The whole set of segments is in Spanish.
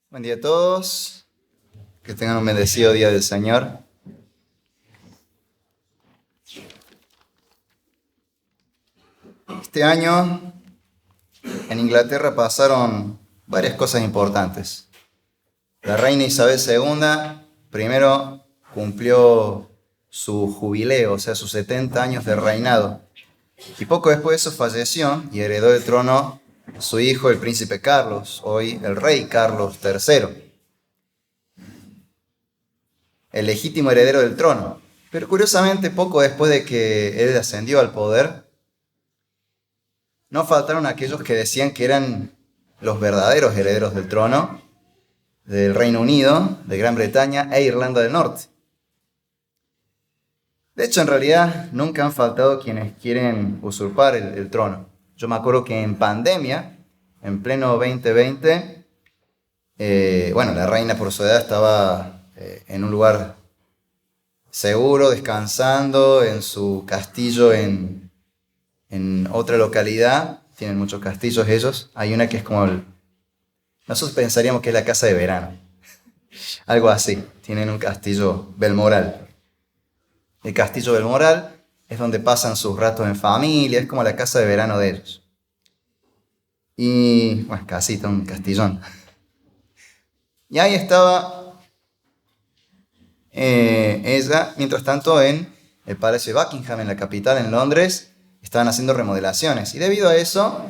Buen día a todos, que tengan un bendecido día del Señor. Este año en Inglaterra pasaron varias cosas importantes. La reina Isabel II primero cumplió su jubileo, o sea, sus 70 años de reinado. Y poco después de eso falleció y heredó el trono su hijo, el príncipe Carlos, hoy el rey Carlos III, el legítimo heredero del trono. Pero curiosamente, poco después de que él ascendió al poder, no faltaron aquellos que decían que eran los verdaderos herederos del trono del Reino Unido, de Gran Bretaña e Irlanda del Norte. De hecho, en realidad, nunca han faltado quienes quieren usurpar el trono. Yo me acuerdo que en pandemia, en pleno 2020, la reina por su edad estaba en un lugar seguro, descansando en su castillo en otra localidad. Tienen muchos castillos ellos. Hay una que es como nosotros pensaríamos que es la casa de verano. Algo así. Tienen un castillo Belmoral. El castillo Belmoral es donde pasan sus ratos en familia. Es como la casa de verano de ellos. Y, bueno, casita, un castillón. Y ahí estaba ella, mientras tanto, en el Palacio de Buckingham, en la capital, en Londres, estaban haciendo remodelaciones. Y debido a eso,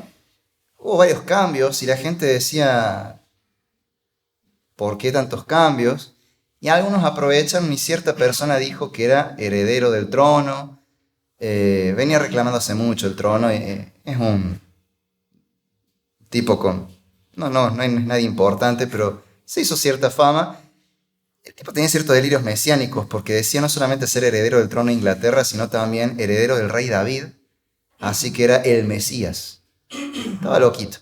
hubo varios cambios y la gente decía, ¿por qué tantos cambios? Y algunos aprovechan y cierta persona dijo que era heredero del trono. Venía reclamando hace mucho el trono. Es un tipo con... No es nadie importante, pero se hizo cierta fama. El tipo tenía ciertos delirios mesiánicos porque decía no solamente ser heredero del trono de Inglaterra, sino también heredero del rey David. Así que era el Mesías. Estaba loquito.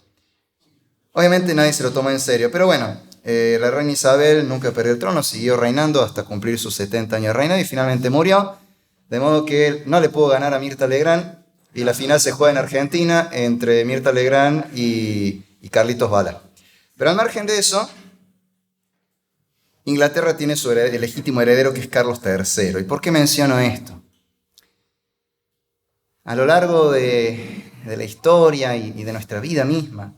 Obviamente nadie se lo tomó en serio, pero bueno, la reina Isabel nunca perdió el trono, siguió reinando hasta cumplir sus 70 años de reinado y finalmente murió, de modo que no le pudo ganar a Mirta Legrand y la final se juega en Argentina entre Mirta Legrand y Carlitos Balá. Pero al margen de eso, Inglaterra tiene su legítimo heredero que es Carlos III. ¿Y por qué menciono esto? A lo largo de la historia y de nuestra vida misma,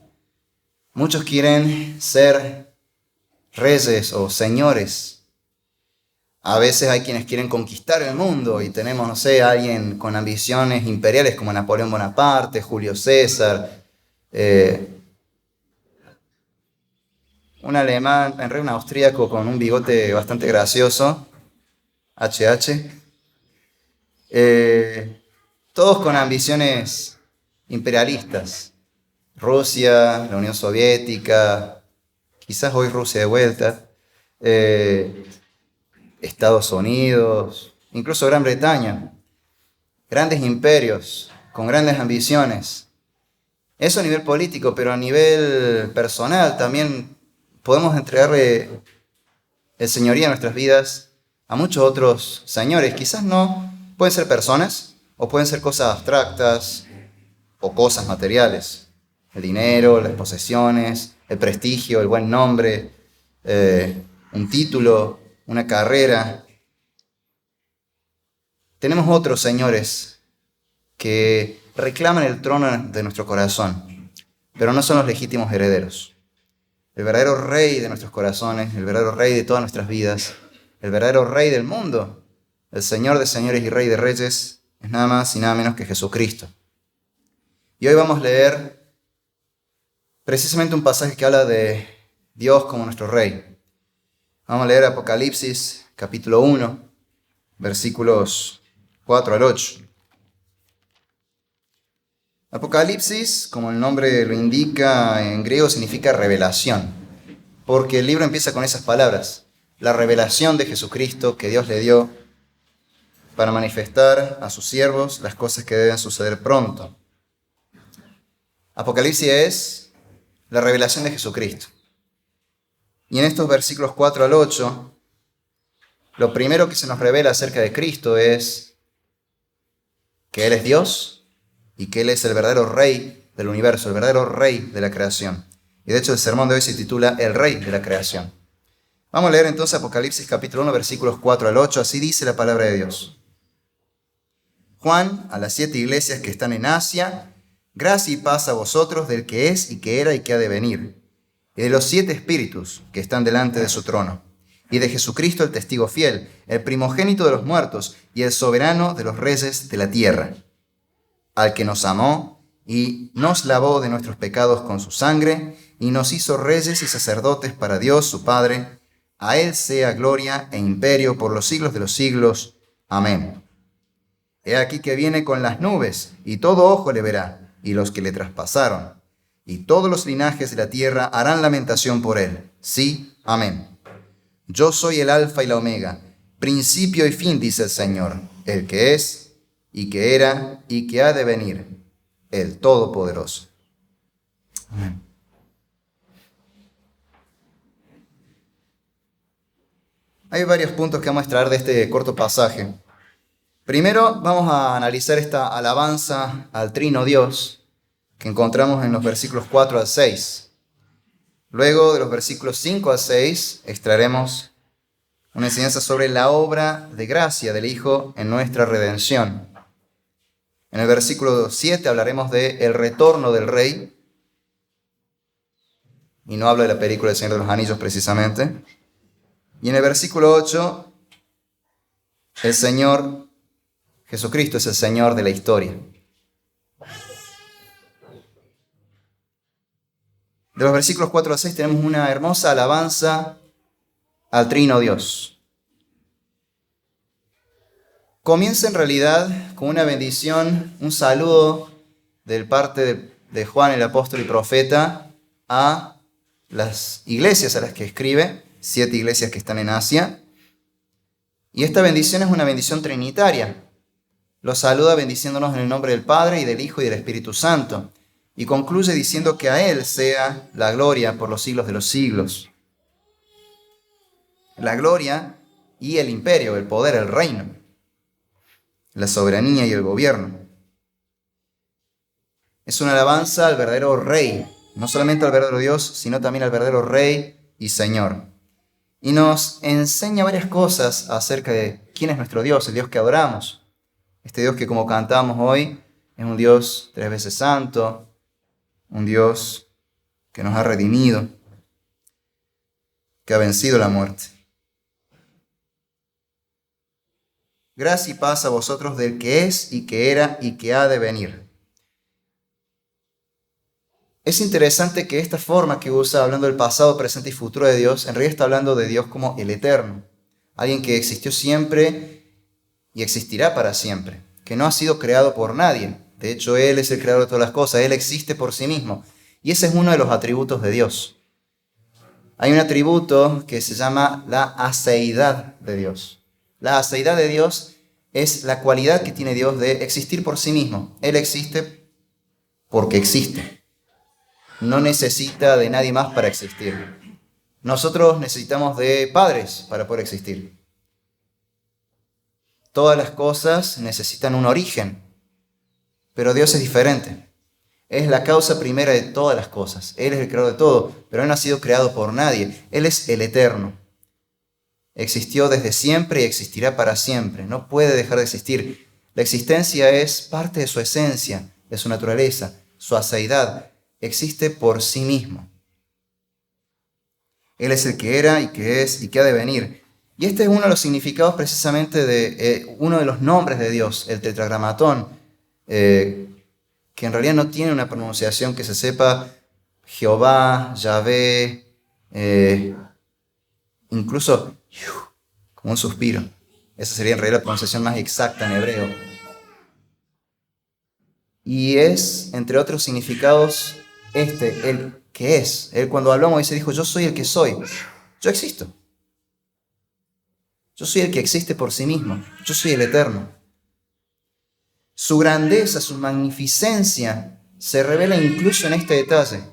muchos quieren ser reyes o señores. A veces hay quienes quieren conquistar el mundo y tenemos, no sé, alguien con ambiciones imperiales como Napoleón Bonaparte, Julio César, un alemán, en realidad un austríaco con un bigote bastante gracioso, HH. Todos con ambiciones imperialistas. Rusia, la Unión Soviética, quizás hoy Rusia de vuelta, Estados Unidos, incluso Gran Bretaña. Grandes imperios con grandes ambiciones. Eso a nivel político, pero a nivel personal también podemos entregarle el señorío de nuestras vidas a muchos otros señores. Quizás no, pueden ser personas o pueden ser cosas abstractas o cosas materiales. El dinero, las posesiones, el prestigio, el buen nombre, un título, una carrera. Tenemos otros señores que reclaman el trono de nuestro corazón, pero no son los legítimos herederos. El verdadero rey de nuestros corazones, el verdadero rey de todas nuestras vidas, el verdadero rey del mundo, el Señor de señores y Rey de reyes, es nada más y nada menos que Jesucristo. Y hoy vamos a leer precisamente un pasaje que habla de Dios como nuestro Rey. Vamos a leer Apocalipsis, capítulo 1, versículos 4 al 8. Apocalipsis, como el nombre lo indica en griego, significa revelación, porque el libro empieza con esas palabras, la revelación de Jesucristo que Dios le dio para manifestar a sus siervos las cosas que deben suceder pronto. Apocalipsis es la revelación de Jesucristo. Y en estos versículos 4 al 8, lo primero que se nos revela acerca de Cristo es que Él es Dios y que Él es el verdadero Rey del universo, el verdadero Rey de la creación. Y de hecho el sermón de hoy se titula El Rey de la Creación. Vamos a leer entonces Apocalipsis capítulo 1, versículos 4 al 8. Así dice la palabra de Dios. Juan, a las 7 iglesias que están en Asia, gracia y paz a vosotros del que es y que era y que ha de venir, y de los 7 espíritus que están delante de su trono, y de Jesucristo el testigo fiel, el primogénito de los muertos y el soberano de los reyes de la tierra, al que nos amó y nos lavó de nuestros pecados con su sangre, y nos hizo reyes y sacerdotes para Dios su Padre. A él sea gloria e imperio por los siglos de los siglos. Amén. He aquí que viene con las nubes, y todo ojo le verá, y los que le traspasaron, y todos los linajes de la tierra harán lamentación por él. Sí, amén. Yo soy el Alfa y la Omega, principio y fin, dice el Señor, el que es, y que era, y que ha de venir, el Todopoderoso. Amén. Hay varios puntos que vamos a extraer de este corto pasaje. Primero vamos a analizar esta alabanza al Trino Dios que encontramos en los versículos 4 al 6. Luego de los versículos 5 al 6 extraeremos una enseñanza sobre la obra de gracia del Hijo en nuestra redención. En el versículo 7 hablaremos de el retorno del Rey, y no hablo de la película El Señor de los Anillos precisamente. Y en el versículo 8, el Señor Jesucristo es el Señor de la historia. De los versículos 4 al 6 tenemos una hermosa alabanza al Trino Dios. Comienza en realidad con una bendición, un saludo de parte de Juan el apóstol y profeta a las iglesias a las que escribe, 7 iglesias que están en Asia. Y esta bendición es una bendición trinitaria. Los saluda bendiciéndonos en el nombre del Padre y del Hijo y del Espíritu Santo. Y concluye diciendo que a Él sea la gloria por los siglos de los siglos. La gloria y el imperio, el poder, el reino, la soberanía y el gobierno. Es una alabanza al verdadero Rey, no solamente al verdadero Dios, sino también al verdadero Rey y Señor. Y nos enseña varias cosas acerca de quién es nuestro Dios, el Dios que adoramos. Este Dios que, como cantamos hoy, es un Dios 3 veces santo, un Dios que nos ha redimido, que ha vencido la muerte. Gracia y paz a vosotros del que es y que era y que ha de venir. Es interesante que esta forma que usa, hablando del pasado, presente y futuro de Dios, en realidad está hablando de Dios como el Eterno, alguien que existió siempre y existirá para siempre, que no ha sido creado por nadie. De hecho, Él es el creador de todas las cosas, Él existe por sí mismo. Y ese es uno de los atributos de Dios. Hay un atributo que se llama la aceidad de Dios. La aceidad de Dios es la cualidad que tiene Dios de existir por sí mismo. Él existe porque existe. No necesita de nadie más para existir. Nosotros necesitamos de padres para poder existir. Todas las cosas necesitan un origen, pero Dios es diferente. Es la causa primera de todas las cosas. Él es el creador de todo, pero Él no ha sido creado por nadie. Él es el eterno. Existió desde siempre y existirá para siempre. No puede dejar de existir. La existencia es parte de su esencia, de su naturaleza, su aceidad. Existe por sí mismo. Él es el que era y que es y que ha de venir. Y este es uno de los significados precisamente de uno de los nombres de Dios, el tetragramatón, que en realidad no tiene una pronunciación que se sepa. Jehová, Yahvé, incluso como un suspiro. Esa sería en realidad la pronunciación más exacta en hebreo. Y es, entre otros significados, el que es. Él, cuando habló, Moisés dijo: yo soy el que soy. Yo existo. Yo soy el que existe por sí mismo. Yo soy el eterno. Su grandeza, su magnificencia se revela incluso en este detalle,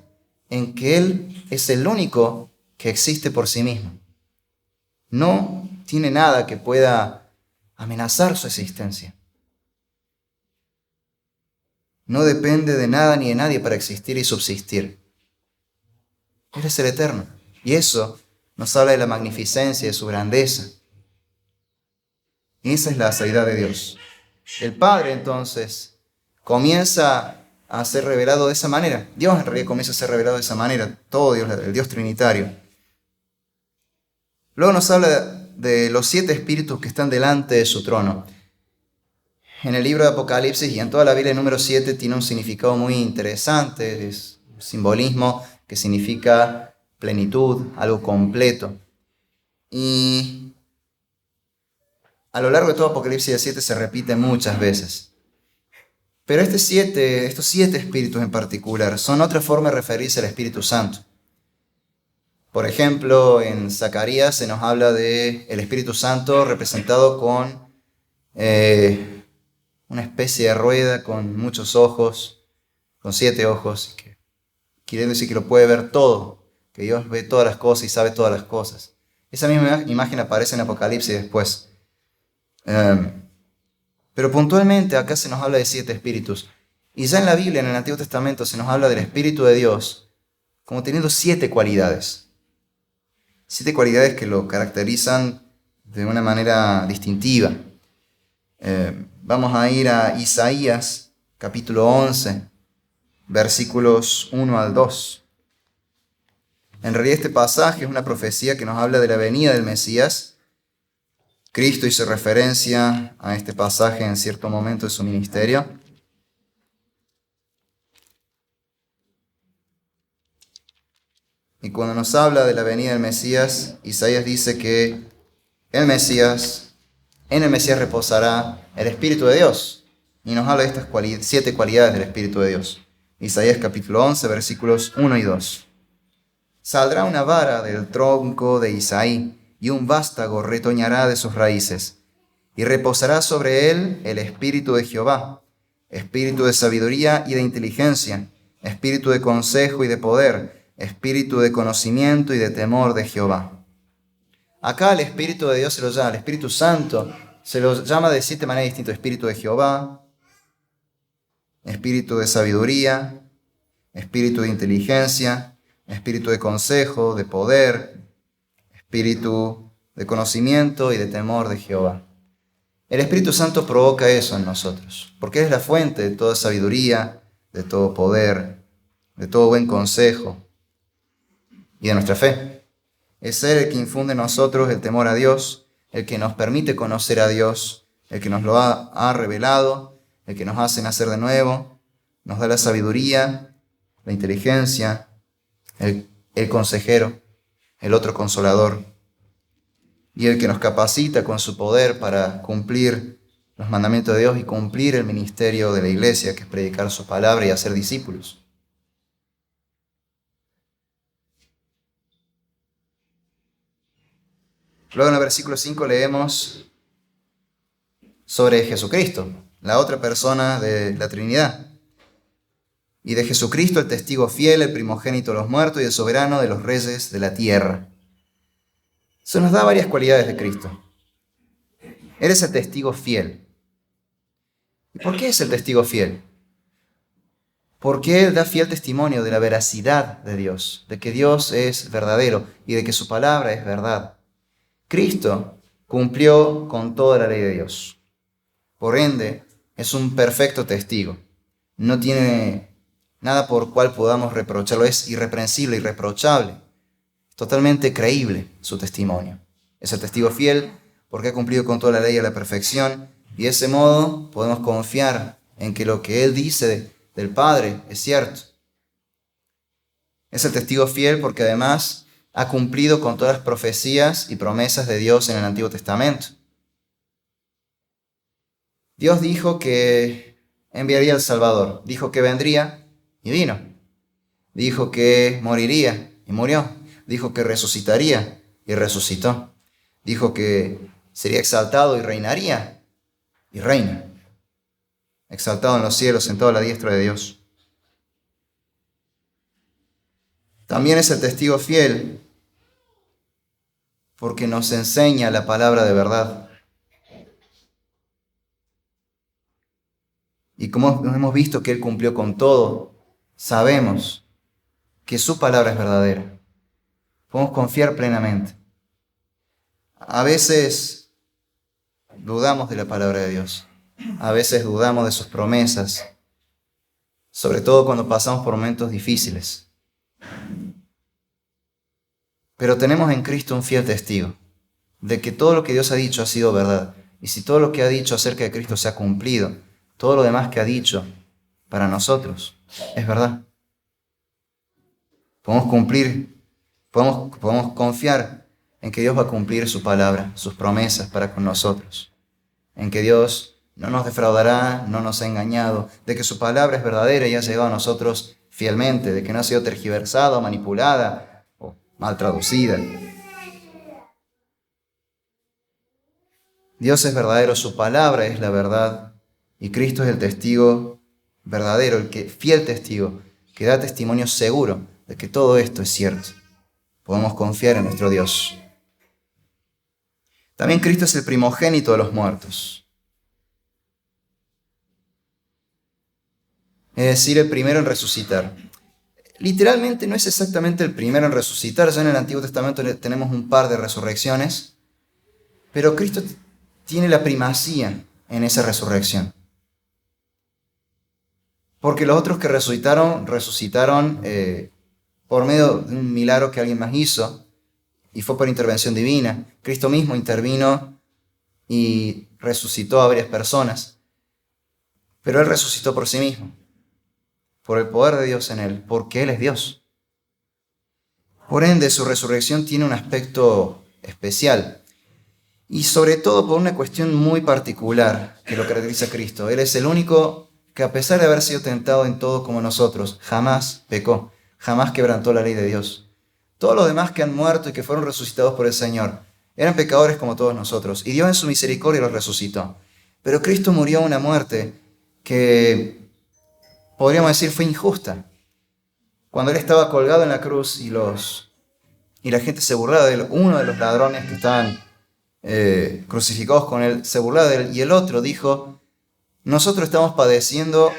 en que Él es el único que existe por sí mismo. No tiene nada que pueda amenazar su existencia. No depende de nada ni de nadie para existir y subsistir. Él es el eterno. Y eso nos habla de la magnificencia, de su grandeza. Y esa es la deidad de Dios. El Padre, entonces, comienza a ser revelado de esa manera. Dios en realidad comienza a ser revelado de esa manera. Todo Dios, el Dios trinitario. Luego nos habla de los 7 espíritus que están delante de su trono. En el libro de Apocalipsis y en toda la Biblia el número 7 tiene un significado muy interesante. Es un simbolismo que significa plenitud, algo completo. Y a lo largo de todo Apocalipsis 7 se repite muchas veces. Pero estos 7 espíritus en particular son otra forma de referirse al Espíritu Santo. Por ejemplo, en Zacarías se nos habla del Espíritu Santo representado con una especie de rueda con muchos ojos, con 7 ojos, quiere decir que lo puede ver todo, que Dios ve todas las cosas y sabe todas las cosas. Esa misma imagen aparece en Apocalipsis después. Pero puntualmente acá se nos habla de 7 espíritus. Y ya en la Biblia, en el Antiguo Testamento, se nos habla del Espíritu de Dios como teniendo 7 cualidades. 7 cualidades que lo caracterizan de una manera distintiva. Vamos a ir a Isaías, capítulo 11, versículos 1 al 2. En realidad este pasaje es una profecía que nos habla de la venida del Mesías. Cristo hizo referencia a este pasaje en cierto momento de su ministerio. Y cuando nos habla de la venida del Mesías, Isaías dice que en el Mesías reposará el Espíritu de Dios. Y nos habla de estas 7 cualidades del Espíritu de Dios. Isaías capítulo 11, versículos 1 y 2. Saldrá una vara del tronco de Isaí, y un vástago retoñará de sus raíces. Y reposará sobre él el Espíritu de Jehová, Espíritu de sabiduría y de inteligencia, Espíritu de consejo y de poder, Espíritu de conocimiento y de temor de Jehová. Acá el Espíritu de Dios se lo llama, el Espíritu Santo, se lo llama de 7 maneras distintas. Espíritu de Jehová, Espíritu de sabiduría, Espíritu de inteligencia, Espíritu de consejo, de poder, Espíritu de conocimiento y de temor de Jehová. El Espíritu Santo provoca eso en nosotros, porque es la fuente de toda sabiduría, de todo poder, de todo buen consejo y de nuestra fe. Es Él el que infunde en nosotros el temor a Dios, el que nos permite conocer a Dios, el que nos lo ha revelado, el que nos hace nacer de nuevo, nos da la sabiduría, la inteligencia, el consejero, el otro consolador, y el que nos capacita con su poder para cumplir los mandamientos de Dios y cumplir el ministerio de la iglesia, que es predicar su palabra y hacer discípulos. Luego en el versículo 5 leemos sobre Jesucristo, la otra persona de la Trinidad. Y de Jesucristo el testigo fiel, el primogénito de los muertos y el soberano de los reyes de la tierra. Eso nos da varias cualidades de Cristo. Él es el testigo fiel. ¿Y por qué es el testigo fiel? Porque Él da fiel testimonio de la veracidad de Dios, de que Dios es verdadero y de que su palabra es verdad. Cristo cumplió con toda la ley de Dios. Por ende, es un perfecto testigo. No tiene nada por cual podamos reprocharlo. Es irreprensible, irreprochable. Totalmente creíble su testimonio. Es el testigo fiel porque ha cumplido con toda la ley a la perfección. Y de ese modo podemos confiar en que lo que Él dice del Padre es cierto. Es el testigo fiel porque además ha cumplido con todas las profecías y promesas de Dios en el Antiguo Testamento. Dios dijo que enviaría al Salvador. Dijo que vendría y vino. Dijo que moriría y murió. Dijo que resucitaría y resucitó. Dijo que sería exaltado y reinaría y reina. Exaltado en los cielos, sentado a la diestra de Dios. También es el testigo fiel porque nos enseña la palabra de verdad. Y como hemos visto que Él cumplió con todo, sabemos que su palabra es verdadera. podemos confiar plenamente. A veces dudamos de la palabra de Dios. A veces dudamos de sus promesas, sobre todo cuando pasamos por momentos difíciles. Pero tenemos en Cristo un fiel testigo de que todo lo que Dios ha dicho ha sido verdad. Y si todo lo que ha dicho acerca de Cristo se ha cumplido, todo lo demás que ha dicho para nosotros es verdad. Podemos confiar en que Dios va a cumplir su palabra, sus promesas para con nosotros. En que Dios no nos defraudará, no nos ha engañado, de que su palabra es verdadera y ha llegado a nosotros fielmente, de que no ha sido tergiversada o manipulada o mal traducida. Dios es verdadero, su palabra es la verdad y Cristo es el testigo verdadero, fiel testigo, que da testimonio seguro de que todo esto es cierto. Podemos confiar en nuestro Dios. También Cristo es el primogénito de los muertos. Es decir, el primero en resucitar. Literalmente no es exactamente el primero en resucitar. Ya en el Antiguo Testamento tenemos un par de resurrecciones, pero Cristo tiene la primacía en esa resurrección. Porque los otros que resucitaron por medio de un milagro que alguien más hizo, y fue por intervención divina. Cristo mismo intervino y resucitó a varias personas, pero Él resucitó por sí mismo, por el poder de Dios en Él, porque Él es Dios. Por ende, su resurrección tiene un aspecto especial, y sobre todo por una cuestión muy particular que lo caracteriza a Cristo. Él es el único que, a pesar de haber sido tentado en todo como nosotros, jamás pecó, jamás quebrantó la ley de Dios. Todos los demás que han muerto y que fueron resucitados por el Señor eran pecadores como todos nosotros, y Dios en su misericordia los resucitó. Pero Cristo murió una muerte que, podríamos decir, fue injusta. Cuando Él estaba colgado en la cruz y la gente se burlaba de Él, uno de los ladrones que estaban crucificados con Él se burlaba de Él, y el otro dijo: nosotros estamos padeciendo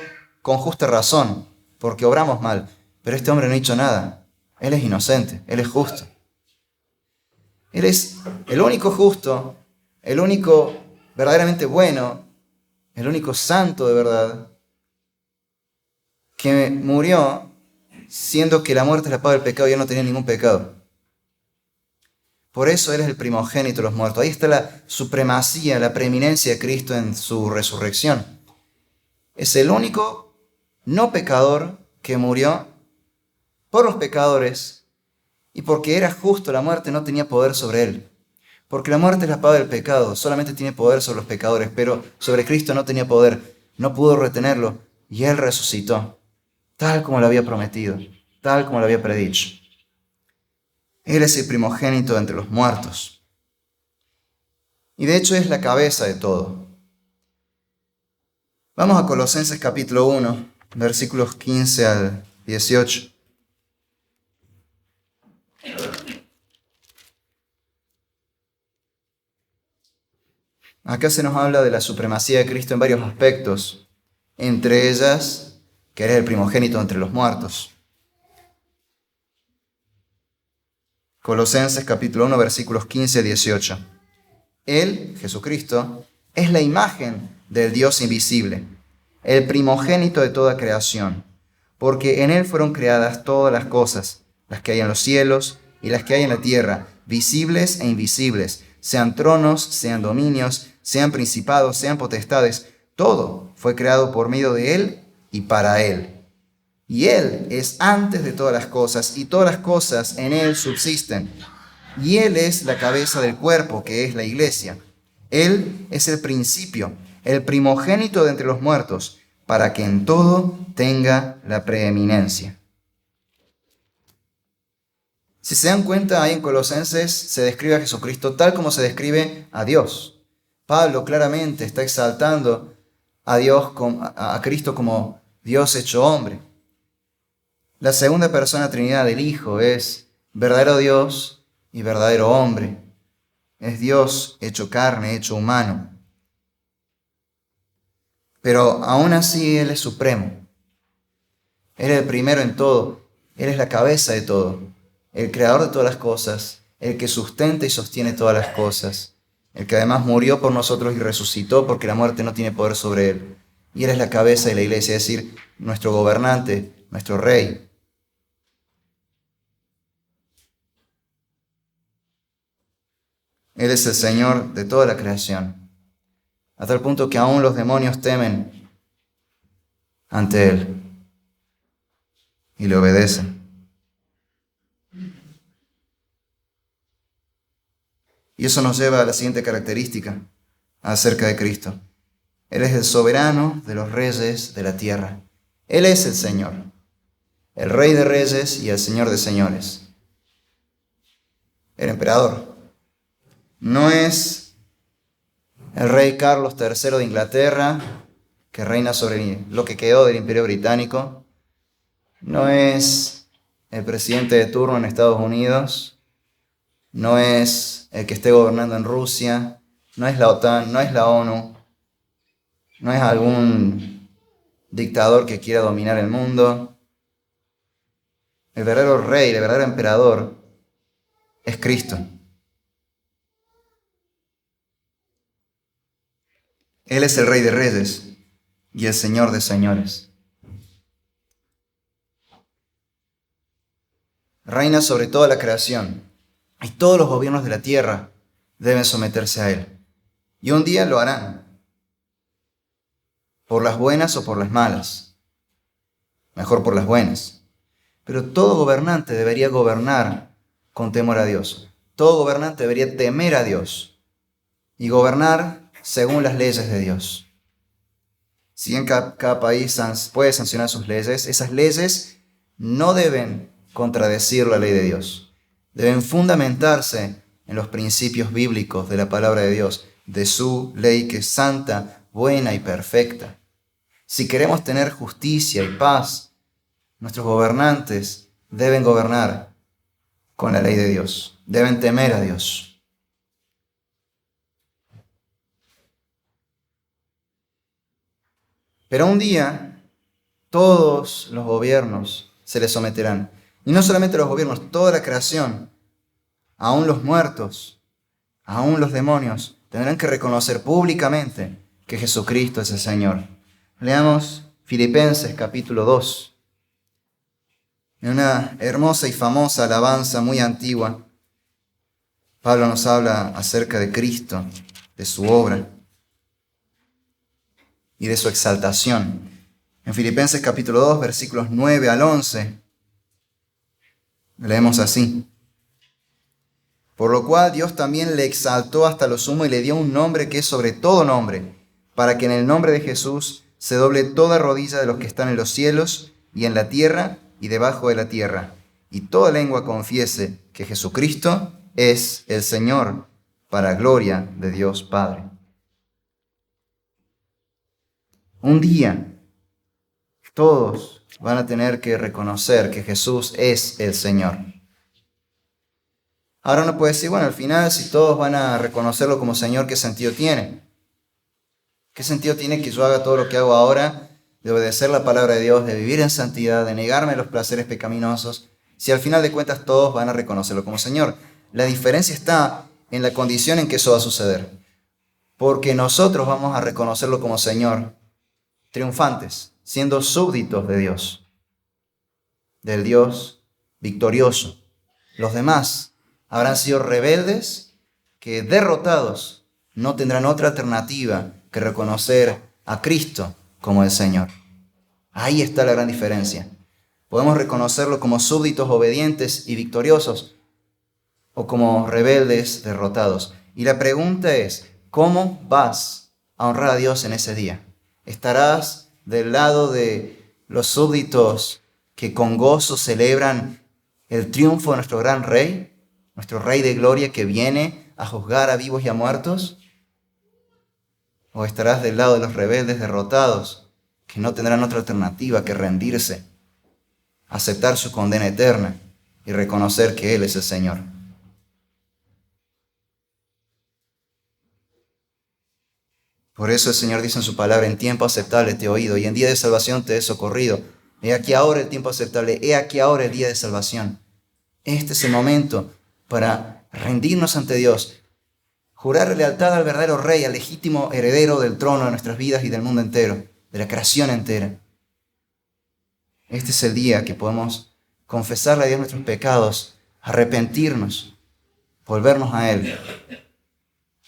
con justa razón, porque obramos mal, pero este hombre no ha hecho nada. Él es inocente, Él es justo. Él es el único justo, el único verdaderamente bueno, el único santo de verdad, que murió siendo que la muerte es la paga del pecado y Él no tenía ningún pecado. Por eso Él es el primogénito de los muertos. Ahí está la supremacía, la preeminencia de Cristo en su resurrección. Es el único no pecador que murió por los pecadores, y porque era justo, la muerte no tenía poder sobre Él. Porque la muerte es la paga del pecado, solamente tiene poder sobre los pecadores, pero sobre Cristo no tenía poder, no pudo retenerlo, y Él resucitó, tal como lo había prometido, tal como lo había predicho. Él es el primogénito entre los muertos. Y de hecho es la cabeza de todo. Vamos a Colosenses capítulo 1, versículos 15 al 18. Acá se nos habla de la supremacía de Cristo en varios aspectos, entre ellas que Él es el primogénito entre los muertos. Colosenses capítulo 1, versículos 15 a 18. Él, Jesucristo, es la imagen del Dios invisible, el primogénito de toda creación, porque en Él fueron creadas todas las cosas, las que hay en los cielos y las que hay en la tierra, visibles e invisibles, sean tronos, sean dominios, sean principados, sean potestades. Todo fue creado por medio de Él y para Él. Y Él es antes de todas las cosas, y todas las cosas en Él subsisten. Y Él es la cabeza del cuerpo, que es la iglesia. Él es el principio, el primogénito de entre los muertos, para que en todo tenga la preeminencia. Si se dan cuenta, ahí en Colosenses se describe a Jesucristo tal como se describe a Dios. Pablo claramente está exaltando a Dios, a Cristo como Dios hecho hombre. La segunda persona Trinidad del Hijo es verdadero Dios y verdadero hombre. Es Dios hecho carne, hecho humano. Pero aún así Él es supremo. Él es el primero en todo. Él es la cabeza de todo. el creador de todas las cosas, el que sustenta y sostiene todas las cosas, el que además murió por nosotros y resucitó porque la muerte no tiene poder sobre él. Y Él es la cabeza de la iglesia, es decir, nuestro gobernante, nuestro rey. Él es el Señor de toda la creación, a tal punto que aún los demonios temen ante Él y le obedecen. Y eso nos lleva a la siguiente característica acerca de Cristo. Él es el soberano de los reyes de la tierra. Él es el Señor, el Rey de reyes y el Señor de señores. El emperador no es el rey Carlos III de Inglaterra, que reina sobre lo que quedó del Imperio Británico. No es el presidente de turno en Estados Unidos. No es el que esté gobernando en Rusia. No es la OTAN, no es la ONU. No es algún dictador que quiera dominar el mundo. El verdadero rey, el verdadero emperador es Cristo. Él es el Rey de reyes y el Señor de señores. Reina sobre toda la creación y todos los gobiernos de la tierra deben someterse a Él. Y un día lo harán, por las buenas o por las malas. Mejor por las buenas. Pero todo gobernante debería gobernar con temor a Dios. Todo gobernante debería temer a Dios y gobernar según las leyes de Dios. Si bien cada país puede sancionar sus leyes, esas leyes no deben contradecir la ley de Dios. Deben fundamentarse en los principios bíblicos de la palabra de Dios, de su ley que es santa, buena y perfecta. Si queremos tener justicia y paz, nuestros gobernantes deben gobernar con la ley de Dios, deben temer a Dios. Pero un día todos los gobiernos se les someterán. Y no solamente los gobiernos, toda la creación, aún los muertos, aún los demonios, tendrán que reconocer públicamente que Jesucristo es el Señor. Leamos Filipenses capítulo 2. En una hermosa y famosa alabanza muy antigua, Pablo nos habla acerca de Cristo, de su obra y de su exaltación. En Filipenses capítulo 2, versículos 9 al 11, leemos así. Por lo cual Dios también le exaltó hasta lo sumo y le dio un nombre que es sobre todo nombre, para que en el nombre de Jesús se doble toda rodilla de los que están en los cielos y en la tierra y debajo de la tierra, y toda lengua confiese que Jesucristo es el Señor, para gloria de Dios Padre. Un día todos van a tener que reconocer que Jesús es el Señor. Ahora uno puede decir, bueno, al final si todos van a reconocerlo como Señor, ¿qué sentido tiene? ¿Qué sentido tiene que yo haga todo lo que hago ahora, de obedecer la palabra de Dios, de vivir en santidad, de negarme los placeres pecaminosos, si al final de cuentas todos van a reconocerlo como Señor? La diferencia está en la condición en que eso va a suceder. Porque nosotros vamos a reconocerlo como Señor, triunfantes, siendo súbditos de Dios, del Dios victorioso. Los demás habrán sido rebeldes que, derrotados, no tendrán otra alternativa que reconocer a Cristo como el Señor. Ahí está la gran diferencia. Podemos reconocerlo como súbditos obedientes y victoriosos o como rebeldes derrotados. Y la pregunta es, ¿cómo vas a honrar a Dios en ese día? ¿Estarás del lado de los súbditos que con gozo celebran el triunfo de nuestro gran Rey, nuestro Rey de gloria que viene a juzgar a vivos y a muertos? ¿O estarás del lado de los rebeldes derrotados que no tendrán otra alternativa que rendirse, aceptar su condena eterna y reconocer que Él es el Señor? Por eso el Señor dice en su palabra, en tiempo aceptable te he oído y en día de salvación te he socorrido. He aquí ahora el tiempo aceptable, he aquí ahora el día de salvación. Este es el momento para rendirnos ante Dios, jurar lealtad al verdadero Rey, al legítimo heredero del trono de nuestras vidas y del mundo entero, de la creación entera. Este es el día que podemos confesarle a Dios nuestros pecados, arrepentirnos, volvernos a Él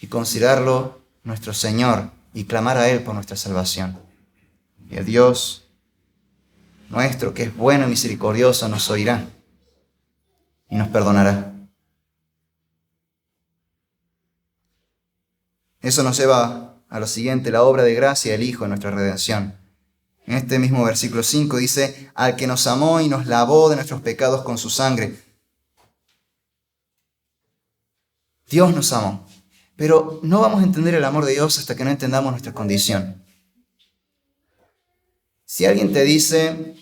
y considerarlo nuestro Señor y clamar a Él por nuestra salvación. Y el Dios nuestro, que es bueno y misericordioso, nos oirá y nos perdonará. Eso nos lleva a lo siguiente, la obra de gracia del Hijo en nuestra redención. En este mismo versículo 5 dice, al que nos amó y nos lavó de nuestros pecados con su sangre. Dios nos amó, pero no vamos a entender el amor de Dios hasta que no entendamos nuestra condición. Si alguien te dice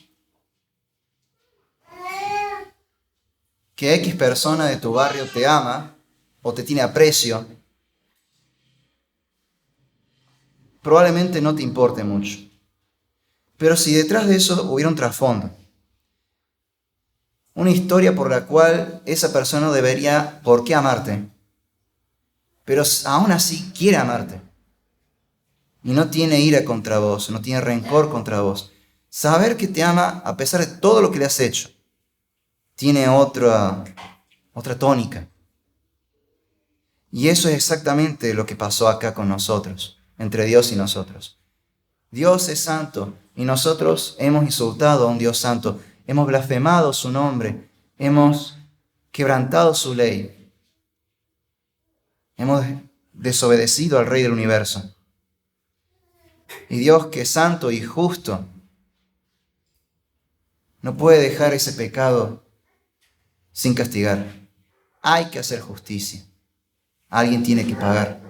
que X persona de tu barrio te ama o te tiene aprecio, probablemente no te importe mucho. Pero si detrás de eso hubiera un trasfondo, una historia por la cual esa persona no debería por qué amarte, pero aún así quiere amarte, y no tiene ira contra vos, no tiene rencor contra vos, saber que te ama a pesar de todo lo que le has hecho, tiene otra tónica. Y eso es exactamente lo que pasó acá con nosotros, entre Dios y nosotros. Dios es santo y nosotros hemos insultado a un Dios santo, hemos blasfemado su nombre, hemos quebrantado su ley, hemos desobedecido al Rey del universo. Y Dios, que es santo y justo, no puede dejar ese pecado sin castigar. Hay que hacer justicia. Alguien tiene que pagar.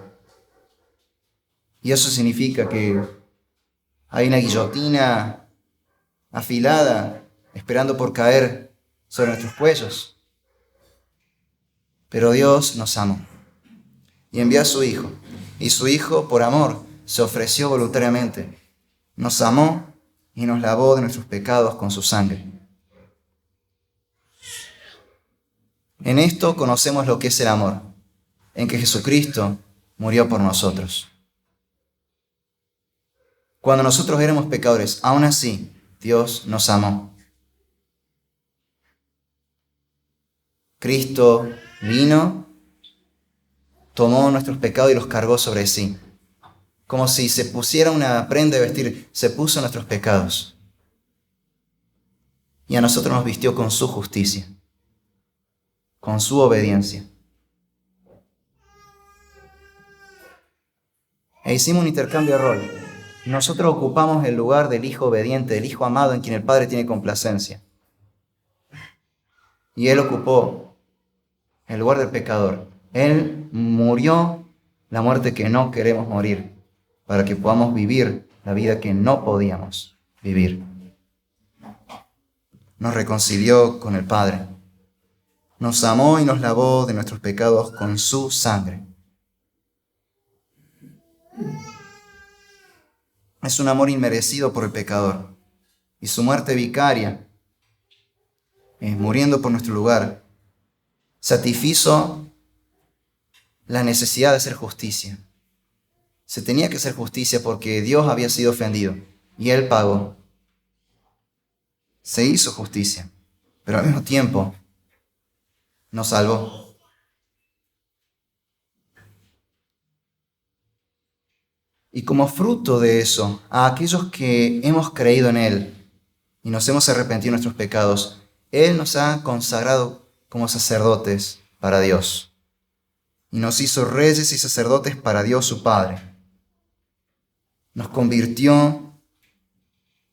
Y eso significa que hay una guillotina afilada esperando por caer sobre nuestros cuellos. Pero Dios nos amó y envió a su Hijo. Y su Hijo, por amor, se ofreció voluntariamente. Nos amó y nos lavó de nuestros pecados con su sangre. En esto conocemos lo que es el amor, en que Jesucristo murió por nosotros. Cuando nosotros éramos pecadores, aún así, Dios nos amó. Cristo vino, tomó nuestros pecados y los cargó sobre sí. Como si se pusiera una prenda de vestir, se puso nuestros pecados. Y a nosotros nos vistió con su justicia, con su obediencia. E hicimos un intercambio de rol. Nosotros ocupamos el lugar del Hijo obediente, del Hijo amado en quien el Padre tiene complacencia. Y Él ocupó el lugar del pecador. Él murió la muerte que no queremos morir, para que podamos vivir la vida que no podíamos vivir. Nos reconcilió con el Padre. Nos amó y nos lavó de nuestros pecados con su sangre. Es un amor inmerecido por el pecador. Y su muerte vicaria, muriendo por nuestro lugar, satisfizo la necesidad de hacer justicia. Se tenía que hacer justicia porque Dios había sido ofendido y Él pagó. Se hizo justicia, pero al mismo tiempo nos salvó. Y como fruto de eso, a aquellos que hemos creído en Él y nos hemos arrepentido de nuestros pecados, Él nos ha consagrado como sacerdotes para Dios. Y nos hizo reyes y sacerdotes para Dios su Padre. Nos convirtió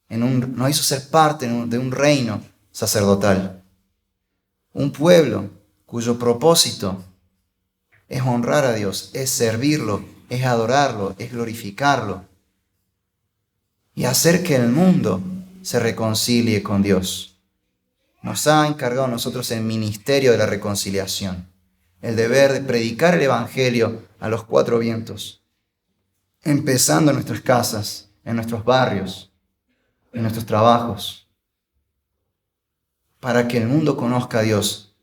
nos hizo ser parte de un reino sacerdotal. Un pueblo cuyo propósito es honrar a Dios, es servirlo, es adorarlo, es glorificarlo y hacer que el mundo se reconcilie con Dios. Nos ha encargado a nosotros el ministerio de la reconciliación, el deber de predicar el Evangelio a los cuatro vientos, empezando en nuestras casas, en nuestros barrios, en nuestros trabajos, para que el mundo conozca a Dios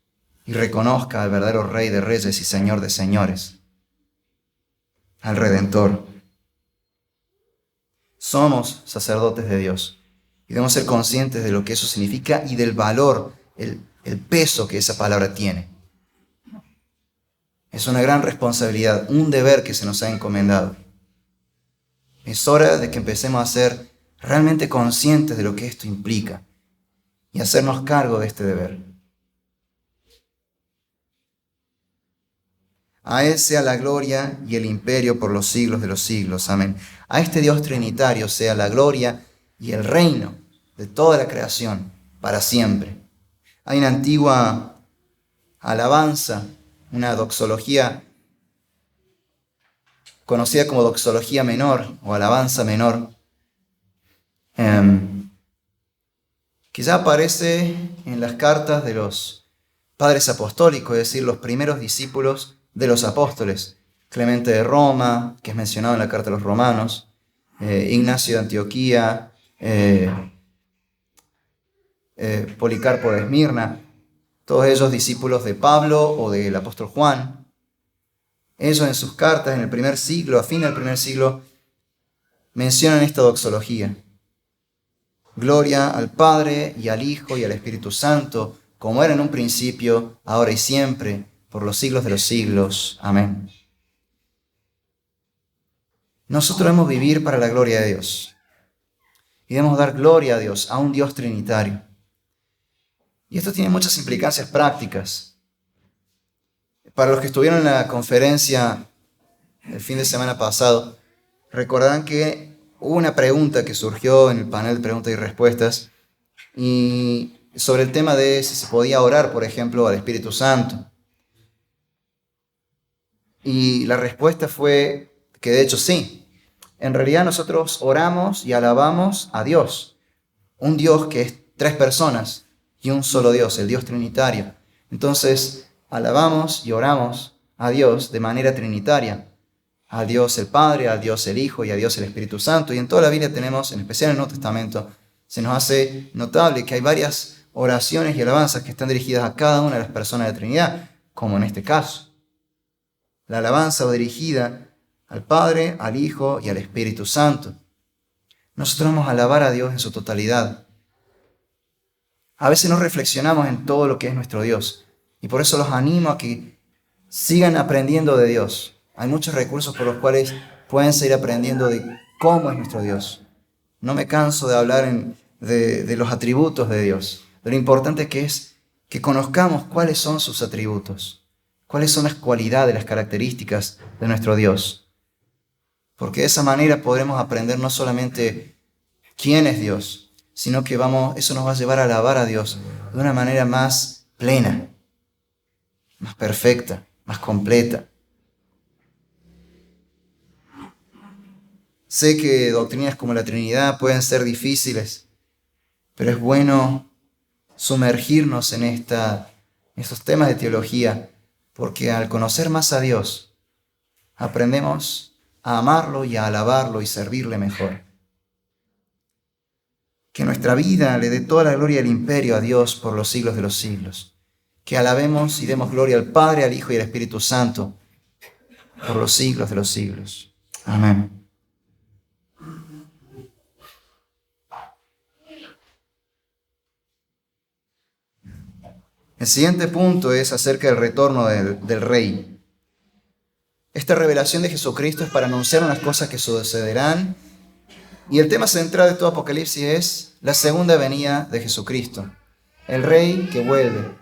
y reconozca al verdadero Rey de Reyes y Señor de Señores, al Redentor. Somos sacerdotes de Dios y debemos ser conscientes de lo que eso significa y del valor, el peso que esa palabra tiene. Es una gran responsabilidad, un deber que se nos ha encomendado. Es hora de que empecemos a ser realmente conscientes de lo que esto implica y hacernos cargo de este deber. A Él sea la gloria y el imperio por los siglos de los siglos. Amén. A este Dios trinitario sea la gloria y el reino de toda la creación para siempre. Hay una antigua alabanza, una doxología conocida como doxología menor o alabanza menor, que ya aparece en las cartas de los padres apostólicos, es decir, los primeros discípulos de los apóstoles. Clemente de Roma, que es mencionado en la carta de los Romanos, Ignacio de Antioquía, Policarpo de Esmirna, todos ellos discípulos de Pablo o del apóstol Juan. Ellos en sus cartas en el primer siglo, a fin del primer siglo, mencionan esta doxología. Gloria al Padre y al Hijo y al Espíritu Santo, como era en un principio, ahora y siempre, por los siglos de los siglos. Amén. Nosotros debemos vivir para la gloria de Dios. Y debemos dar gloria a Dios, a un Dios trinitario. Y esto tiene muchas implicancias prácticas. Para los que estuvieron en la conferencia el fin de semana pasado, recordarán que hubo una pregunta que surgió en el panel de preguntas y respuestas y sobre el tema de si se podía orar, por ejemplo, al Espíritu Santo. Y la respuesta fue que de hecho sí. En realidad nosotros oramos y alabamos a Dios, un Dios que es tres personas y un solo Dios, el Dios trinitario. Entonces alabamos y oramos a Dios de manera trinitaria, a Dios el Padre, a Dios el Hijo y a Dios el Espíritu Santo. Y en toda la Biblia tenemos, en especial en el Nuevo Testamento, se nos hace notable que hay varias oraciones y alabanzas que están dirigidas a cada una de las personas de la Trinidad, como en este caso. La alabanza va dirigida al Padre, al Hijo y al Espíritu Santo. Nosotros vamos a alabar a Dios en su totalidad. A veces no reflexionamos en todo lo que es nuestro Dios. Y por eso los animo a que sigan aprendiendo de Dios. Hay muchos recursos por los cuales pueden seguir aprendiendo de cómo es nuestro Dios. No me canso de hablar de los atributos de Dios. De lo importante que es que conozcamos cuáles son sus atributos. Cuáles son las cualidades, las características de nuestro Dios. Porque de esa manera podremos aprender no solamente quién es Dios, sino que eso nos va a llevar a alabar a Dios de una manera más plena, más perfecta, más completa. Sé que doctrinas como la Trinidad pueden ser difíciles, pero es bueno sumergirnos en estos temas de teología, porque al conocer más a Dios, aprendemos a amarlo y a alabarlo y servirle mejor. Que nuestra vida le dé toda la gloria y el imperio a Dios por los siglos de los siglos. Que alabemos y demos gloria al Padre, al Hijo y al Espíritu Santo por los siglos de los siglos. Amén. El siguiente punto es acerca del retorno del Rey. Esta revelación de Jesucristo es para anunciar unas cosas que sucederán. Y el tema central de todo Apocalipsis es la segunda venida de Jesucristo, el Rey que vuelve.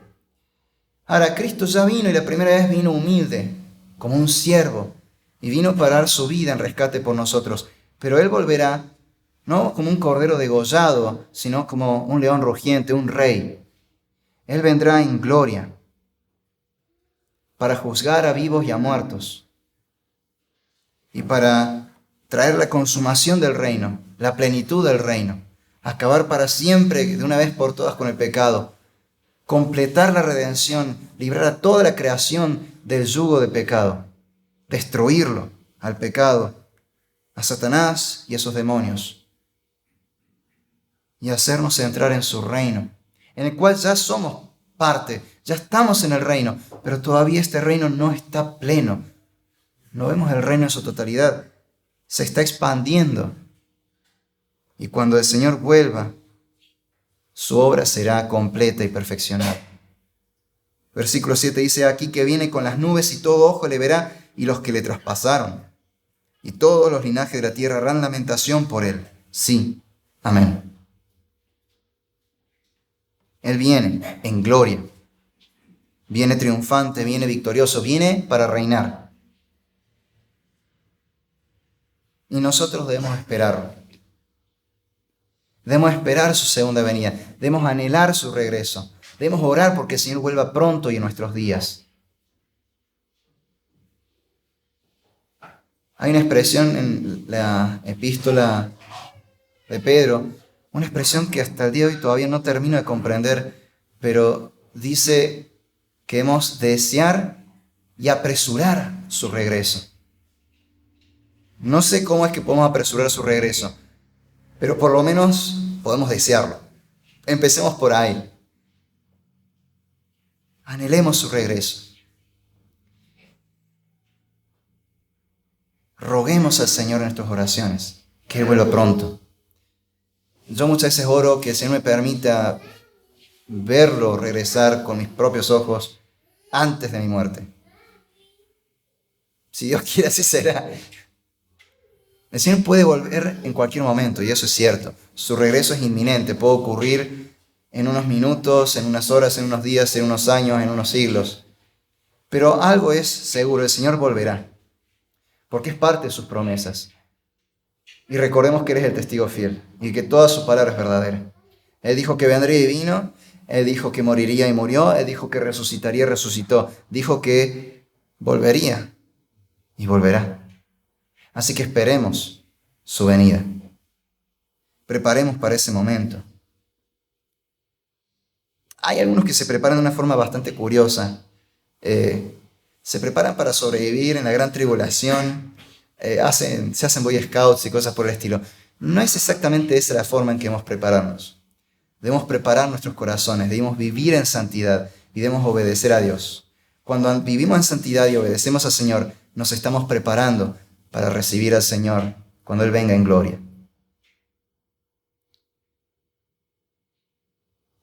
Ahora, Cristo ya vino y la primera vez vino humilde, como un siervo, y vino para dar su vida en rescate por nosotros. Pero Él volverá, no como un cordero degollado, sino como un león rugiente, un rey. Él vendrá en gloria para juzgar a vivos y a muertos y para traer la consumación del reino, la plenitud del reino, acabar para siempre de una vez por todas con el pecado, completar la redención, librar a toda la creación del yugo de pecado, destruirlo al pecado, a Satanás y a sus demonios, y hacernos entrar en su reino, en el cual ya somos parte, ya estamos en el reino, pero todavía este reino no está pleno. No vemos el reino en su totalidad. Se está expandiendo. Y cuando el Señor vuelva, su obra será completa y perfeccionada. Versículo 7 dice aquí que viene con las nubes y todo ojo le verá y los que le traspasaron. Y todos los linajes de la tierra harán lamentación por él. Sí, amén. Él viene en gloria. Viene triunfante, viene victorioso, viene para reinar. Y nosotros debemos esperarlo. Debemos esperar su segunda venida. Debemos anhelar su regreso. Debemos orar porque el Señor vuelva pronto y en nuestros días. Hay una expresión en la epístola de Pedro, una expresión que hasta el día de hoy todavía no termino de comprender, pero dice que debemos desear y apresurar su regreso. No sé cómo es que podemos apresurar su regreso, pero por lo menos podemos desearlo. Empecemos por ahí. Anhelemos su regreso. Roguemos al Señor en nuestras oraciones, que Él vuelva pronto. Yo muchas veces oro que el Señor me permita verlo regresar con mis propios ojos antes de mi muerte. Si Dios quiere, así será. El Señor puede volver en cualquier momento, y eso es cierto. Su regreso es inminente, puede ocurrir en unos minutos, en unas horas, en unos días, en unos años, en unos siglos. Pero algo es seguro, el Señor volverá, porque es parte de sus promesas. Y recordemos que Él es el testigo fiel, y que toda su palabra es verdadera. Él dijo que vendría y vino, Él dijo que moriría y murió, Él dijo que resucitaría y resucitó, dijo que volvería y volverá. Así que esperemos su venida. Preparemos para ese momento. Hay algunos que se preparan de una forma bastante curiosa. Se preparan para sobrevivir en la gran tribulación. Se hacen Boy Scouts y cosas por el estilo. No es exactamente esa la forma en que debemos prepararnos. Debemos preparar nuestros corazones, debemos vivir en santidad y debemos obedecer a Dios. Cuando vivimos en santidad y obedecemos al Señor, nos estamos preparando para recibir al Señor cuando Él venga en gloria.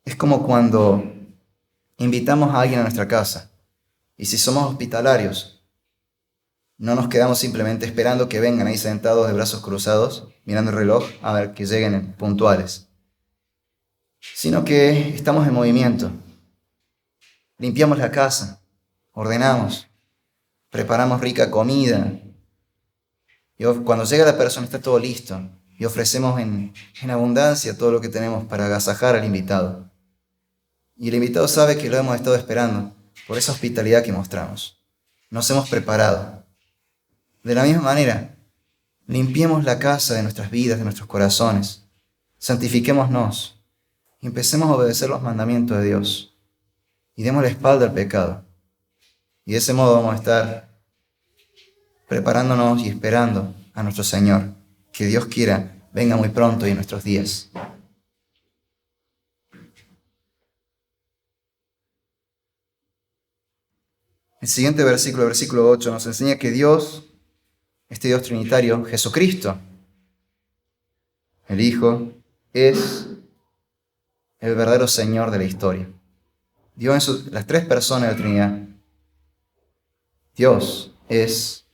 Es como cuando invitamos a alguien a nuestra casa y si somos hospitalarios, no nos quedamos simplemente esperando que vengan ahí sentados de brazos cruzados, mirando el reloj a ver que lleguen puntuales, sino que estamos en movimiento. Limpiamos la casa, ordenamos, preparamos rica comida. Y cuando llega la persona está todo listo y ofrecemos en abundancia todo lo que tenemos para agasajar al invitado. Y el invitado sabe que lo hemos estado esperando por esa hospitalidad que mostramos. Nos hemos preparado. De la misma manera, limpiemos la casa de nuestras vidas, de nuestros corazones. Santifiquémonos y empecemos a obedecer los mandamientos de Dios. Y demos la espalda al pecado. Y de ese modo vamos a estar preparándonos y esperando a nuestro Señor. Que Dios quiera venga muy pronto y en nuestros días. El siguiente versículo, el versículo 8, nos enseña que Dios, este Dios trinitario, Jesucristo, el Hijo, es el verdadero Señor de la historia. Dios en las tres personas de la Trinidad. Dios es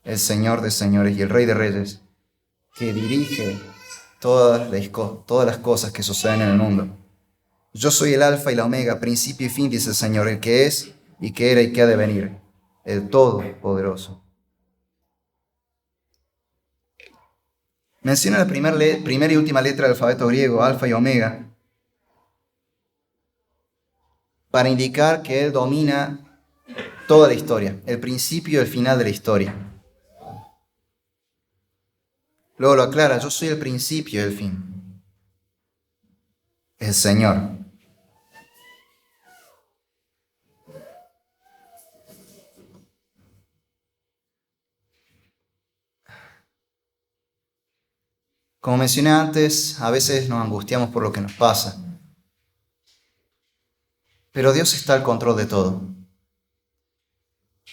el Señor de señores y el Rey de reyes, que dirige todas las cosas que suceden en el mundo. Yo soy el Alfa y la Omega, principio y fin, dice el Señor, el que es y que era y que ha de venir, el Todopoderoso. Menciona la primera y última letra del alfabeto griego, Alfa y Omega, para indicar que Él domina toda la historia, el principio y el final de la historia. Luego lo aclara, yo soy el principio y el fin. El Señor. Como mencioné antes, a veces nos angustiamos por lo que nos pasa. Pero Dios está al control de todo.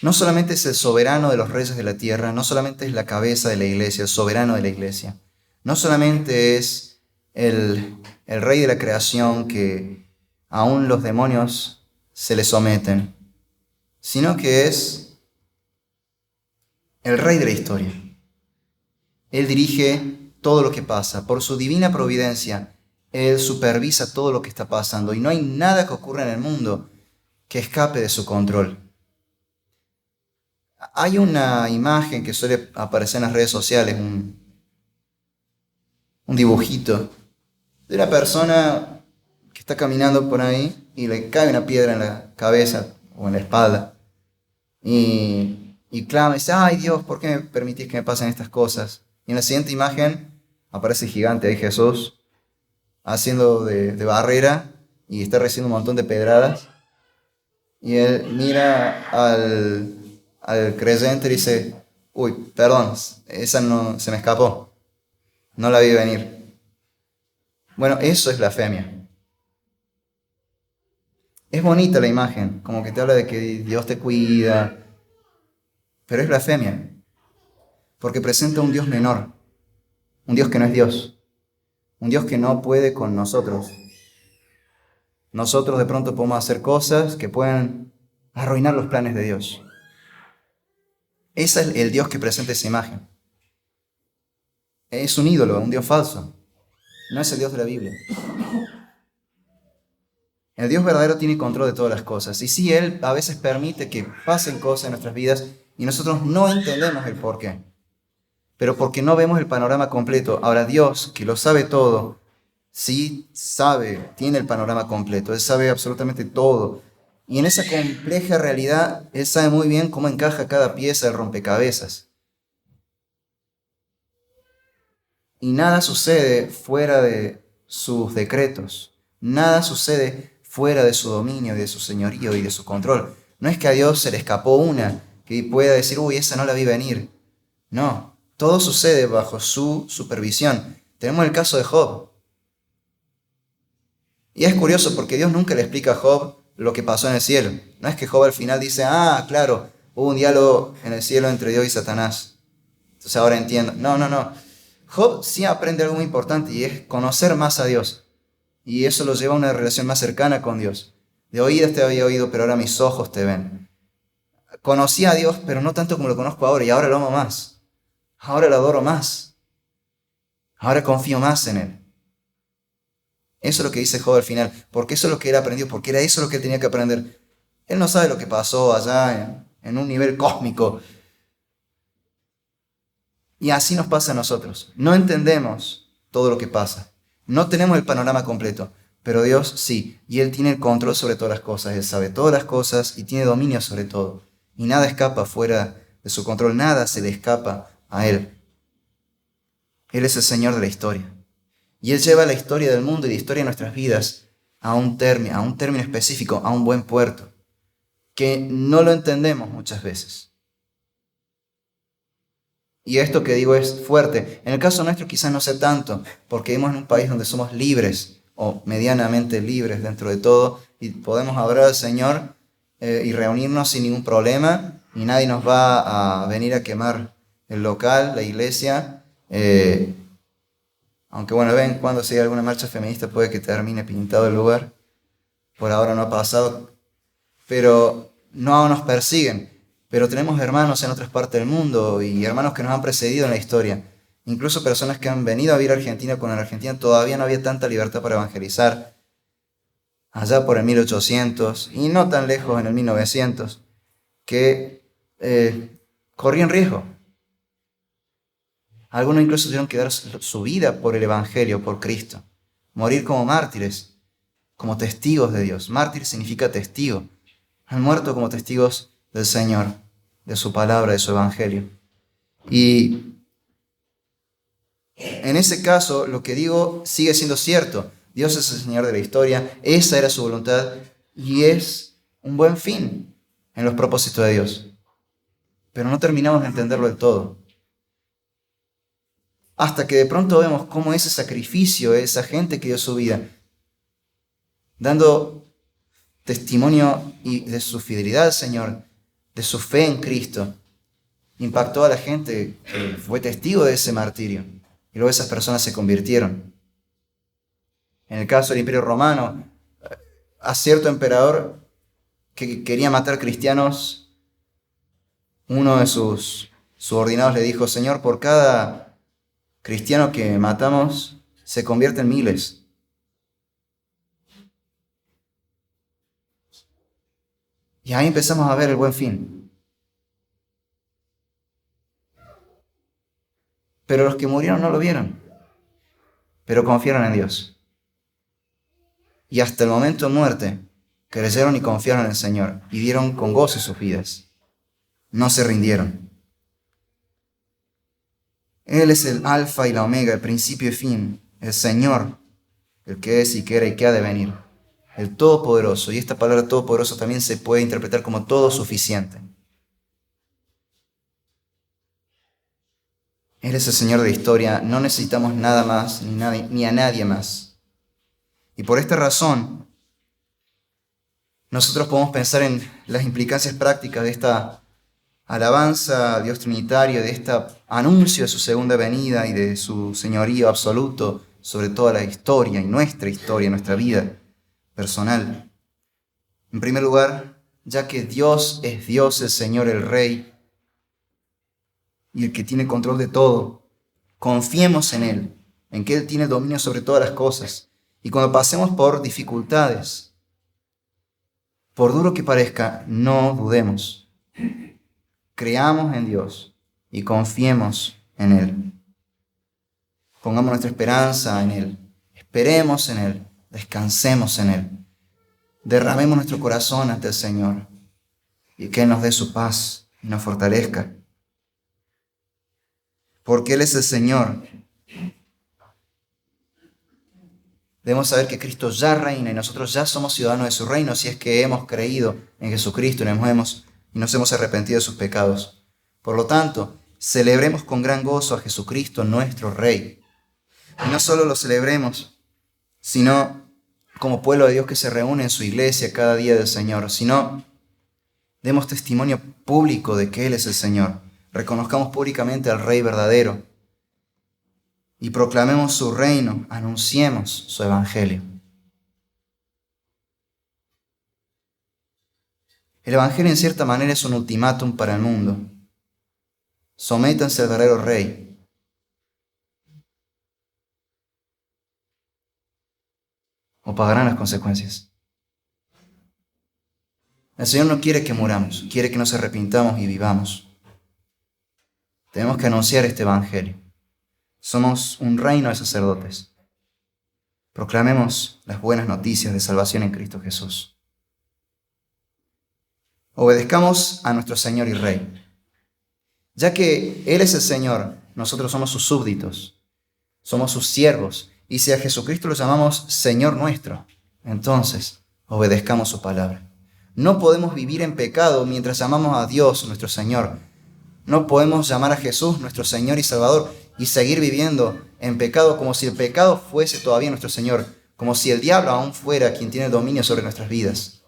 No solamente es el soberano de los reyes de la tierra, no solamente es la cabeza de la iglesia, el soberano de la iglesia. No solamente es el rey de la creación que aún los demonios se le someten, sino que es el rey de la historia. Él dirige todo lo que pasa. Por su divina providencia, Él supervisa todo lo que está pasando y no hay nada que ocurra en el mundo que escape de su control. Hay una imagen que suele aparecer en las redes sociales, un dibujito de una persona que está caminando por ahí y le cae una piedra en la cabeza o en la espalda y clama y dice, ay Dios, ¿por qué me permitís que me pasen estas cosas? Y en la siguiente imagen aparece gigante ahí Jesús haciendo de barrera y está recibiendo un montón de pedradas y él mira al creyente y dice, uy, perdón, esa no se me escapó, no la vi venir. Bueno, eso es blasfemia. Es bonita la imagen, como que te habla de que Dios te cuida, pero es blasfemia, porque presenta un Dios menor, un Dios que no es Dios, un Dios que no puede con nosotros. Nosotros de pronto podemos hacer cosas que pueden arruinar los planes de Dios. Ese es el Dios que presenta esa imagen. Es un ídolo, un Dios falso. No es el Dios de la Biblia. El Dios verdadero tiene control de todas las cosas. Y sí, Él a veces permite que pasen cosas en nuestras vidas y nosotros no entendemos el por qué. Pero porque no vemos el panorama completo. Ahora Dios, que lo sabe todo, sí sabe, tiene el panorama completo. Él sabe absolutamente todo. Y en esa compleja realidad, Él sabe muy bien cómo encaja cada pieza del rompecabezas. Y nada sucede fuera de sus decretos. Nada sucede fuera de su dominio, de su señorío y de su control. No es que a Dios se le escapó una, que pueda decir, uy, esa no la vi venir. No, todo sucede bajo su supervisión. Tenemos el caso de Job. Y es curioso porque Dios nunca le explica a Job lo que pasó en el cielo. No es que Job al final dice, ah, claro, hubo un diálogo en el cielo entre Dios y Satanás. Entonces ahora entiendo. No. Job sí aprende algo muy importante y es conocer más a Dios. Y eso lo lleva a una relación más cercana con Dios. De oídas te había oído, pero ahora mis ojos te ven. Conocí a Dios, pero no tanto como lo conozco ahora, y ahora lo amo más. Ahora lo adoro más. Ahora confío más en Él. Eso es lo que dice Job al final, porque eso es lo que él aprendió, porque era eso lo que él tenía que aprender. Él no sabe lo que pasó allá en un nivel cósmico. Y así nos pasa a nosotros. No entendemos todo lo que pasa. No tenemos el panorama completo, pero Dios sí, y Él tiene el control sobre todas las cosas. Él sabe todas las cosas y tiene dominio sobre todo. Y nada escapa fuera de su control, nada se le escapa a Él. Él es el Señor de la historia. Y Él lleva la historia del mundo y la historia de nuestras vidas a un término específico, a un buen puerto, que no lo entendemos muchas veces. Y esto que digo es fuerte. En el caso nuestro quizás no sea tanto, porque vivimos en un país donde somos libres, o medianamente libres dentro de todo, y podemos adorar al Señor y reunirnos sin ningún problema, y nadie nos va a venir a quemar el local, la iglesia. Aunque bueno, ven, cuando si hay alguna marcha feminista puede que termine pintado el lugar. Por ahora no ha pasado. Pero no nos persiguen. Pero tenemos hermanos en otras partes del mundo y hermanos que nos han precedido en la historia. Incluso personas que han venido a vivir a Argentina cuando en Argentina todavía no había tanta libertad para evangelizar. Allá por el 1800 y no tan lejos en el 1900. Que corrían riesgo. Algunos incluso tuvieron que dar su vida por el Evangelio, por Cristo. Morir como mártires, como testigos de Dios. Mártir significa testigo. Han muerto como testigos del Señor, de su palabra, de su Evangelio. Y en ese caso, lo que digo sigue siendo cierto. Dios es el Señor de la historia, esa era su voluntad y es un buen fin en los propósitos de Dios. Pero no terminamos de entenderlo del todo. Hasta que de pronto vemos cómo ese sacrificio, esa gente que dio su vida, testimonio y de su fidelidad al Señor, de su fe en Cristo, impactó a la gente que fue testigo de ese martirio. Y luego esas personas se convirtieron. En el caso del Imperio Romano, a cierto emperador que quería matar cristianos, uno de sus subordinados le dijo: Señor, por cada cristiano que matamos, se convierten miles. Y ahí empezamos a ver el buen fin. Pero los que murieron no lo vieron, pero confiaron en Dios. Y hasta el momento de muerte, creyeron y confiaron en el Señor, y dieron con gozo sus vidas. No se rindieron. Él es el alfa y la omega, el principio y fin, el Señor, el que es y que era y que ha de venir, el Todopoderoso. Y esta palabra Todopoderoso también se puede interpretar como todo suficiente. Él es el Señor de la historia, no necesitamos nada más ni a nadie más. Y por esta razón, nosotros podemos pensar en las implicancias prácticas de esta alabanza a Dios Trinitario, de este anuncio de su segunda venida y de su señorío absoluto sobre toda la historia y nuestra vida personal. En primer lugar, ya que Dios es Dios, el Señor, el Rey, y el que tiene control de todo, confiemos en Él, en que Él tiene dominio sobre todas las cosas. Y cuando pasemos por dificultades, por duro que parezca, no dudemos. Creamos en Dios y confiemos en Él. Pongamos nuestra esperanza en Él. Esperemos en Él. Descansemos en Él. Derramemos nuestro corazón ante el Señor y que Él nos dé su paz y nos fortalezca. Porque Él es el Señor. Debemos saber que Cristo ya reina y nosotros ya somos ciudadanos de su reino si es que hemos creído en Jesucristo y nos hemos arrepentido de sus pecados. Por lo tanto, celebremos con gran gozo a Jesucristo, nuestro Rey. Y no solo lo celebremos, sino como pueblo de Dios que se reúne en su iglesia cada día del Señor, sino demos testimonio público de que Él es el Señor. Reconozcamos públicamente al Rey verdadero y proclamemos su reino, anunciemos su evangelio. El evangelio en cierta manera es un ultimátum para el mundo. Sométanse al verdadero Rey. O pagarán las consecuencias. El Señor no quiere que muramos, quiere que nos arrepintamos y vivamos. Tenemos que anunciar este evangelio. Somos un reino de sacerdotes. Proclamemos las buenas noticias de salvación en Cristo Jesús. Obedezcamos a nuestro Señor y Rey. Ya que Él es el Señor, nosotros somos sus súbditos, somos sus siervos, y si a Jesucristo lo llamamos Señor nuestro, entonces obedezcamos su palabra. No podemos vivir en pecado mientras llamamos a Dios nuestro Señor. No podemos llamar a Jesús nuestro Señor y Salvador y seguir viviendo en pecado como si el pecado fuese todavía nuestro Señor, como si el diablo aún fuera quien tiene el dominio sobre nuestras vidas.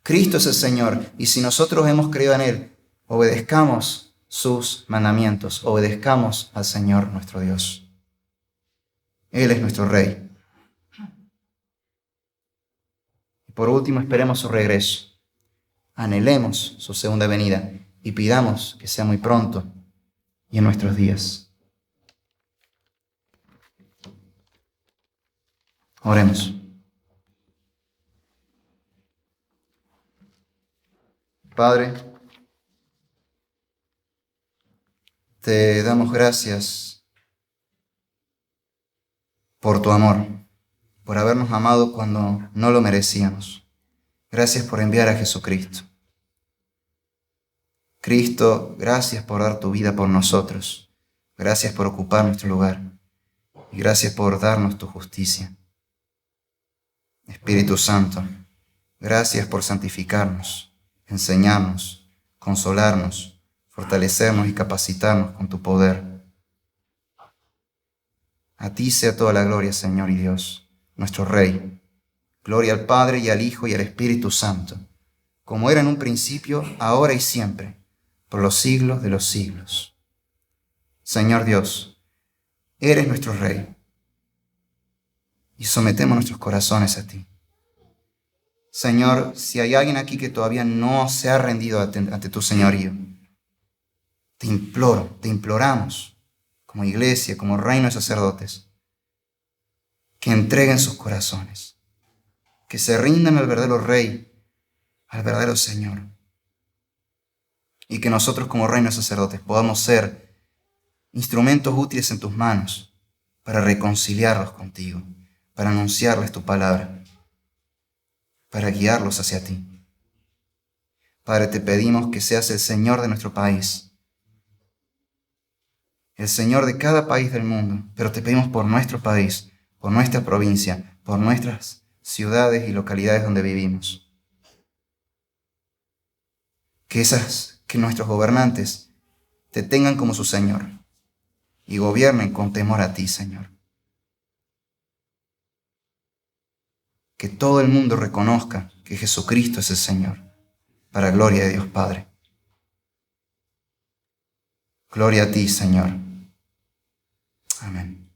Cristo es el Señor, y si nosotros hemos creído en Él, obedezcamos sus mandamientos, obedezcamos al Señor nuestro Dios. Él es nuestro Rey. Y por último, esperemos su regreso. Anhelemos su segunda venida y pidamos que sea muy pronto y en nuestros días. Oremos. Padre, te damos gracias por tu amor, por habernos amado cuando no lo merecíamos. Gracias por enviar a Jesucristo. Cristo, gracias por dar tu vida por nosotros. Gracias por ocupar nuestro lugar. Y gracias por darnos tu justicia. Espíritu Santo, gracias por santificarnos, enseñarnos, consolarnos, fortalecernos y capacitarnos con tu poder. A ti sea toda la gloria, Señor y Dios, nuestro Rey, Gloria al Padre y al Hijo y al Espíritu Santo, como era en un principio, ahora y siempre, por los siglos de los siglos. Señor Dios, eres nuestro Rey, y sometemos nuestros corazones a ti. Señor, si hay alguien aquí que todavía no se ha rendido ante tu señorío, te imploro, te imploramos, como iglesia, como reino de sacerdotes, que entreguen sus corazones, que se rindan al verdadero Rey, al verdadero Señor, y que nosotros como reino de sacerdotes podamos ser instrumentos útiles en tus manos para reconciliarlos contigo, para anunciarles tu palabra, para guiarlos hacia ti. Padre, te pedimos que seas el Señor de nuestro país, el Señor de cada país del mundo, pero te pedimos por nuestro país, por nuestra provincia, por nuestras ciudades y localidades donde vivimos. Que nuestros gobernantes te tengan como su Señor y gobiernen con temor a ti, Señor. Que todo el mundo reconozca que Jesucristo es el Señor, para gloria de Dios Padre. Gloria a ti, Señor. Amén.